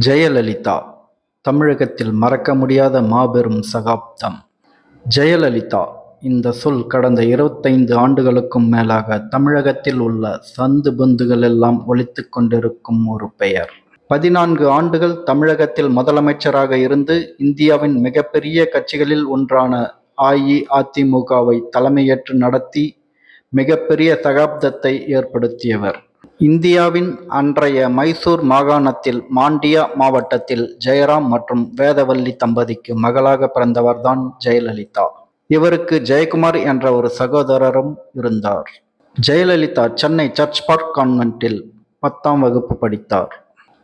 ஜெயலலிதா தமிழகத்தில் மறக்க முடியாத மாபெரும் சகாப்தம். ஜெயலலிதா இந்த சொல் கடந்த 25 ஆண்டுகளுக்கும் மேலாக தமிழகத்தில் உள்ள சந்து பொந்துகள் எல்லாம் ஒலித்துக் கொண்டிருக்கும் ஒரு பெயர். 14 ஆண்டுகள் தமிழகத்தில் முதலமைச்சராக இருந்து இந்தியாவின் மிகப்பெரிய கட்சிகளில் ஒன்றான அஇஅதிமுகவை தலைமையேற்று நடத்தி மிகப்பெரிய சகாப்தத்தை ஏற்படுத்தியவர். இந்தியாவின் அன்றைய மைசூர் மாகாணத்தில் மாண்டியா மாவட்டத்தில் ஜெயராம் மற்றும் வேதவல்லி தம்பதிக்கு மகளாக பிறந்தவர்தான் ஜெயலலிதா. இவருக்கு ஜெயக்குமார் என்ற ஒரு சகோதரரும் இருந்தார். ஜெயலலிதா சென்னை சர்ச் பார்க் கான்வென்ட்டில் 10ஆம் வகுப்பு படித்தார்.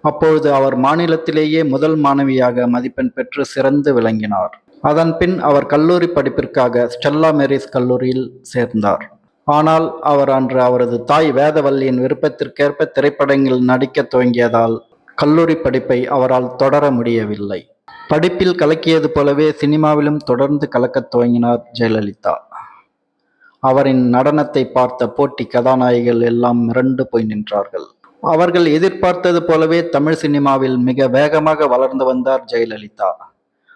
அப்பொழுது அவர் மாநிலத்திலேயே முதல் மாணவியாக மதிப்பெண் பெற்று சிறந்து விளங்கினார். அதன் பின் அவர் கல்லூரி படிப்பிற்காக ஸ்டெல்லா மேரிஸ் கல்லூரியில் சேர்ந்தார். ஆனால் அவர் அன்று அவரது தாய் வேதவல்லியின் விருப்பத்திற்கேற்ப திரைப்படங்களில் நடிக்கத் துவங்கியதால் கல்லூரி படிப்பை அவரால் தொடர முடியவில்லை. படிப்பில் கலக்கியது போலவே சினிமாவிலும் தொடர்ந்து கலக்கத் துவங்கினார் ஜெயலலிதா. அவரின் நடனத்தை பார்த்த போட்டி கதாநாயகிகள் எல்லாம் மிரண்டு போய் நின்றார்கள். அவர்கள் எதிர்பார்த்தது போலவே தமிழ் சினிமாவில் மிக வேகமாக வளர்ந்து வந்தார் ஜெயலலிதா.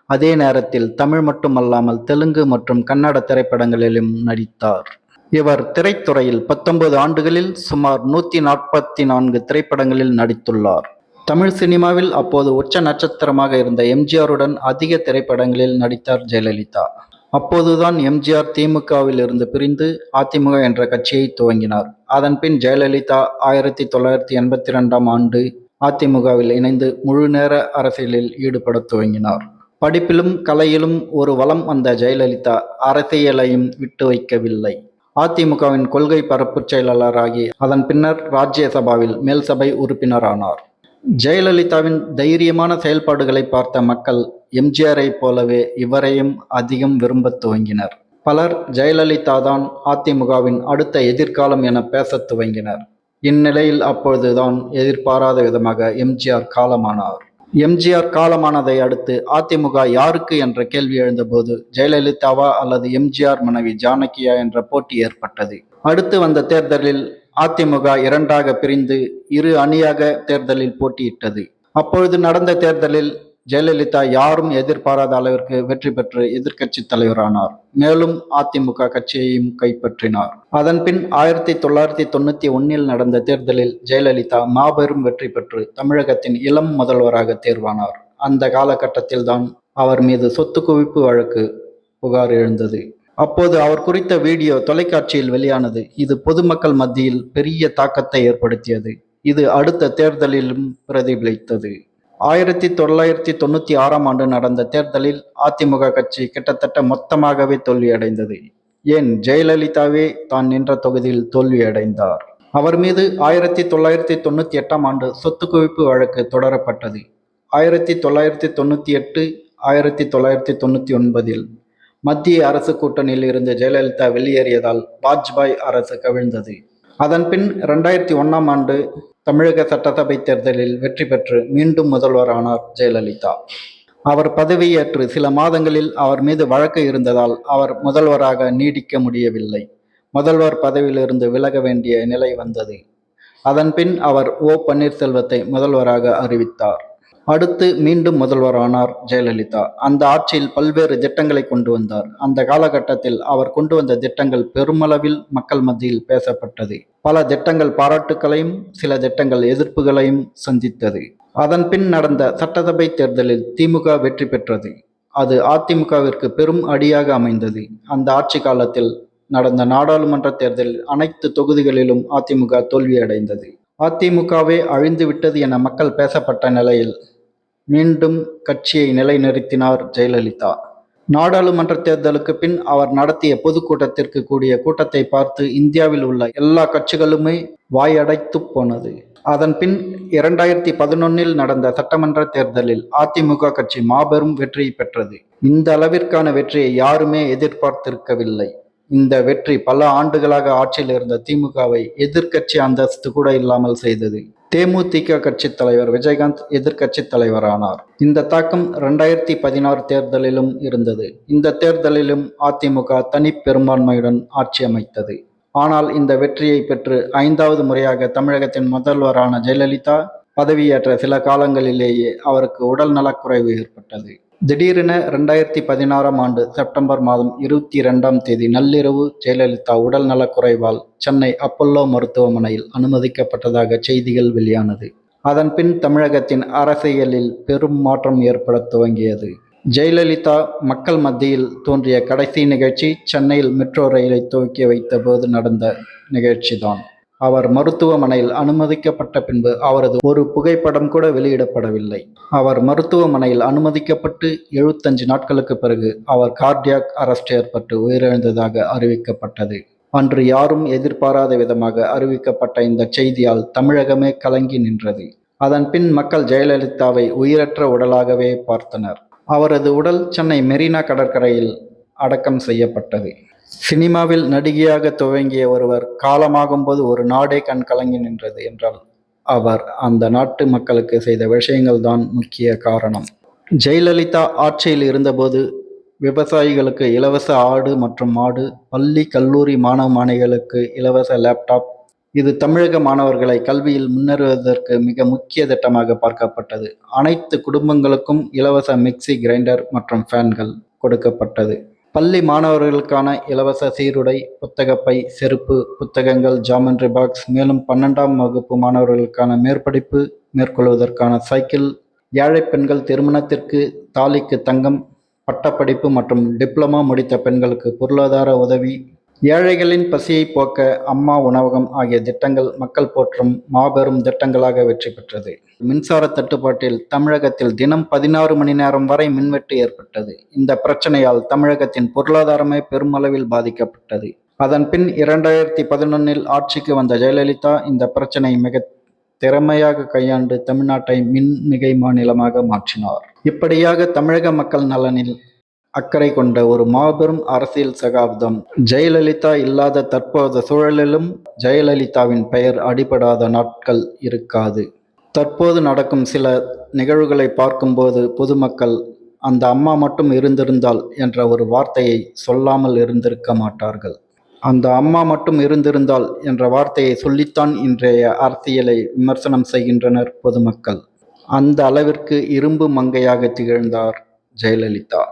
அதே நேரத்தில் தமிழ் மட்டுமல்லாமல் தெலுங்கு மற்றும் கன்னட திரைப்படங்களிலும் நடித்தார். இவர் திரைத்துறையில் 19 ஆண்டுகளில் சுமார் 144 திரைப்படங்களில் நடித்துள்ளார். தமிழ் சினிமாவில் அப்போது உச்ச நட்சத்திரமாக இருந்த எம்ஜிஆருடன் அதிக திரைப்படங்களில் நடித்தார் ஜெயலலிதா. அப்போதுதான் எம்ஜிஆர் திமுகவில் இருந்து பிரிந்து அதிமுக என்ற கட்சியை துவங்கினார். அதன் பின் ஜெயலலிதா 1982ஆம் ஆண்டு அதிமுகவில் இணைந்து முழு நேர அரசியலில் ஈடுபட துவங்கினார். படிப்பிலும் கலையிலும் ஒரு வலம் வந்த ஜெயலலிதா அரசியலையும் விட்டு வைக்கவில்லை. அதிமுகவின் கொள்கை பரப்பு செயலாளராகி அதன் பின்னர் ராஜ்யசபாவில் மேல்சபை உறுப்பினரானார். ஜெயலலிதாவின் தைரியமான செயல்பாடுகளை பார்த்த மக்கள் எம்ஜிஆரை போலவே இவரையும் அதிகம் விரும்ப துவங்கினர். பலர் ஜெயலலிதா தான் அதிமுகவின் அடுத்த எதிர்காலம் என பேசத் துவங்கினர். இந்நிலையில் அப்பொழுதுதான் எதிர்பாராத விதமாக எம்ஜிஆர் காலமானார். எம்ஜிஆர் காலமானதை அடுத்து அதிமுக யாருக்கு என்ற கேள்வி எழுந்தபோது ஜெயலலிதாவா அல்லது எம்ஜிஆர் மனைவி ஜானகியா என்ற போட்டி ஏற்பட்டது. அடுத்து வந்த தேர்தலில் அதிமுக இரண்டாக பிரிந்து இரு அணியாக தேர்தலில் போட்டியிட்டது. அப்பொழுது நடந்த தேர்தலில் ஜெயலலிதா யாரும் எதிர்பாராத அளவிற்கு வெற்றி பெற்று எதிர்க்கட்சி தலைவரானார். மேலும் அதிமுக கட்சியையும் கைப்பற்றினார். அதன் பின் 1991 நடந்த தேர்தலில் ஜெயலலிதா மாபெரும் வெற்றி பெற்று தமிழகத்தின் இளம் முதல்வராக தேர்வானார். அந்த காலகட்டத்தில் தான் அவர் மீது சொத்து குவிப்பு வழக்கு புகார் எழுந்தது. அப்போது அவர் குறித்த வீடியோ தொலைக்காட்சியில் வெளியானது. இது பொதுமக்கள் மத்தியில் பெரிய தாக்கத்தை ஏற்படுத்தியது. இது அடுத்த தேர்தலிலும் பிரதிபலித்தது. 1996ஆம் ஆண்டு நடந்த தேர்தலில் அதிமுக கட்சி கிட்டத்தட்ட மொத்தமாகவே தோல்வியடைந்தது. ஏன் ஜெயலலிதாவே தான் நின்ற தொகுதியில் தோல்வியடைந்தார். அவர் மீது 1998ஆம் ஆண்டு சொத்து குவிப்பு வழக்கு தொடரப்பட்டது. 1998, 1999இல் மத்திய அரசு கூட்டணியில் இருந்து ஜெயலலிதா வெளியேறியதால் வாஜ்பாய் அரசு கவிழ்ந்தது. அதன் பின் 2001ஆம் ஆண்டு தமிழக சட்டசபை தேர்தலில் வெற்றி பெற்று மீண்டும் முதல்வரானார் ஜெயலலிதா. அவர் பதவியேற்று சில மாதங்களில் அவர் மீது வழக்கு இருந்ததால் அவர் முதல்வராக நீடிக்க முடியவில்லை. முதல்வர் பதவியிலிருந்து விலக வேண்டிய நிலை வந்தது. அதன் பின் அவர் ஓ. பன்னீர்செல்வத்தை முதல்வராக அறிவித்தார். அடுத்து மீண்டும் முதல்வரானார் ஜெயலலிதா. அந்த ஆட்சியில் பல்வேறு திட்டங்களை கொண்டு வந்தார். அந்த காலகட்டத்தில் அவர் கொண்டு வந்த திட்டங்கள் பெருமளவில் மக்கள் மத்தியில் பேசப்பட்டது. பல திட்டங்கள் பாராட்டுக்களையும் சில திட்டங்கள் எதிர்ப்புகளையும் சந்தித்தது. அதன் பின் நடந்த சட்டசபை தேர்தலில் திமுக வெற்றி பெற்றது. அது அதிமுகவிற்கு பெரும் அடியாக அமைந்தது. அந்த ஆட்சி காலத்தில் நடந்த நாடாளுமன்ற தேர்தலில் அனைத்து தொகுதிகளிலும் அதிமுக தோல்வியடைந்தது. அதிமுகவே அழிந்து விட்டது என மக்கள் பேசப்பட்ட நிலையில் மீண்டும் கட்சியை நிலைநிறுத்தினார் ஜெயலலிதா. நாடாளுமன்ற தேர்தலுக்கு பின் அவர் நடத்திய பொதுக்கூட்டத்திற்கு கூடிய கூட்டத்தை பார்த்து இந்தியாவில் உள்ள எல்லா கட்சிகளுமே வாயடைத்து போனது. அதன் பின் 2011 நடந்த சட்டமன்ற தேர்தலில் அதிமுக கட்சி மாபெரும் வெற்றி பெற்றது. இந்த அளவிற்கான வெற்றியை யாருமே எதிர்பார்த்திருக்கவில்லை. இந்த வெற்றி பல ஆண்டுகளாக ஆட்சியில் இருந்த திமுகவை எதிர்க்கட்சி அந்தஸ்து கூட இல்லாமல் செய்தது. தேமுதிக கட்சி தலைவர் விஜயகாந்த் எதிர்க்கட்சி தலைவரானார். இந்த தாக்கம் 2016 தேர்தலிலும் இருந்தது. இந்த தேர்தலிலும் அதிமுக தனி பெரும்பான்மையுடன் ஆட்சி அமைத்தது. ஆனால் இந்த வெற்றியை பெற்று 5வது முறையாக தமிழகத்தின் முதல்வரான ஜெயலலிதா பதவியேற்ற சில காலங்களிலேயே அவருக்கு உடல் நலக்குறைவு ஏற்பட்டது. திடீரென 2016ஆம் ஆண்டு செப்டம்பர் மாதம் 22ஆம் தேதி நள்ளிரவு ஜெயலலிதா உடல் நலக்குறைவால் சென்னை அப்பல்லோ மருத்துவமனையில் அனுமதிக்கப்பட்டதாக செய்திகள் வெளியானது. அதன் பின் தமிழகத்தின் அரசியலில் பெரும் மாற்றம் ஏற்படத் துவங்கியது. ஜெயலலிதா மக்கள் மத்தியில் தோன்றிய கடைசி நிகழ்ச்சி சென்னையில் மெட்ரோ ரயிலை துவக்கி வைத்த போது நடந்த நிகழ்ச்சிதான். அவர் மருத்துவமனையில் அனுமதிக்கப்பட்ட பின்பு அவரது ஒரு புகைப்படம் கூட வெளியிடப்படவில்லை. அவர் மருத்துவமனையில் அனுமதிக்கப்பட்டு 75 நாட்களுக்கு பிறகு அவர் கார்டியாக் அரெஸ்ட் ஏற்பட்டு உயிரிழந்ததாக அறிவிக்கப்பட்டது. அன்று யாரும் எதிர்பாராத விதமாக அறிவிக்கப்பட்ட இந்த செய்தியால் தமிழகமே கலங்கி நின்றது. அதன் பின் மக்கள் ஜெயலலிதாவை உயிரற்ற உடலாகவே பார்த்தனர். அவரது உடல் சென்னை மெரினா கடற்கரையில் அடக்கம் செய்யப்பட்டது. சினிமாவில் நடிகையாக துவங்கிய ஒருவர் காலமாகும்போது ஒரு நாடே கண் கலங்கி நின்றது என்றால் அவர் அந்த நாட்டு மக்களுக்கு செய்த விஷயங்கள் தான் முக்கிய காரணம். ஜெயலலிதா ஆட்சியில் இருந்தபோது விவசாயிகளுக்கு இலவச ஆடு மற்றும் மாடு, பள்ளி கல்லூரி மாணவ மாணவிகளுக்கு இலவச லேப்டாப், இது தமிழக மாணவர்களை கல்வியில் முன்னேறுவதற்கு மிக முக்கிய திட்டமாக பார்க்கப்பட்டது. அனைத்து குடும்பங்களுக்கும் இலவச மிக்சி, கிரைண்டர் மற்றும் ஃபேன்கள் கொடுக்கப்பட்டது. பள்ளி மாணவர்களுக்கான இலவச சீருடை, புத்தகப்பை, செருப்பு, புத்தகங்கள், ஜாமெண்ட்ரி பாக்ஸ், மேலும் 12ஆம் வகுப்பு மாணவர்களுக்கான மேற்படிப்பு மேற்கொள்வதற்கான சைக்கிள், ஏழை பெண்கள் திருமணத்திற்கு தாலிக்கு தங்கம், பட்டப்படிப்பு மற்றும் டிப்ளமா முடித்த பெண்களுக்கு பொருளாதார உதவி, ஏழைகளின் பசியை போக்க அம்மா உணவகம் ஆகிய திட்டங்கள் மக்கள் போற்றும் மாபெரும் திட்டங்களாக வெற்றி பெற்றது. மின்சார தட்டுப்பாட்டில் தமிழகத்தில் தினம் 16 மணி நேரம் வரை மின்வெட்டு ஏற்பட்டது. இந்த பிரச்சனையால் தமிழகத்தின் பொருளாதாரமே பெருமளவில் பாதிக்கப்பட்டது. அதன் பின் 2011இல் ஆட்சிக்கு வந்த ஜெயலலிதா இந்த பிரச்சனை மிக திறமையாக கையாண்டு தமிழ்நாட்டை மின்மிகை மாநிலமாக மாற்றினார். இப்படியாக தமிழக மக்கள் நலனில் அக்கறை கொண்ட ஒரு மாபெரும் அரசியல் சகாப்தம். ஜெயலலிதா இல்லாத தற்போதைய சூழலிலும் ஜெயலலிதாவின் பெயர் அடிபடாத நாட்கள் இருக்காது. தற்போது நடக்கும் சில நிகழ்வுகளை பார்க்கும்போது பொதுமக்கள் அந்த அம்மா மட்டும் இருந்திருந்தால் என்ற ஒரு வார்த்தையை சொல்லாமல் இருந்திருக்க மாட்டார்கள். அந்த அம்மா மட்டும் இருந்திருந்தால் என்ற வார்த்தையை சொல்லித்தான் இன்றைய அரசியலை விமர்சனம் செய்கின்றனர் பொதுமக்கள். அந்த அளவிற்கு இரும்பு மங்கையாக திகழ்ந்தார் ஜெயலலிதா.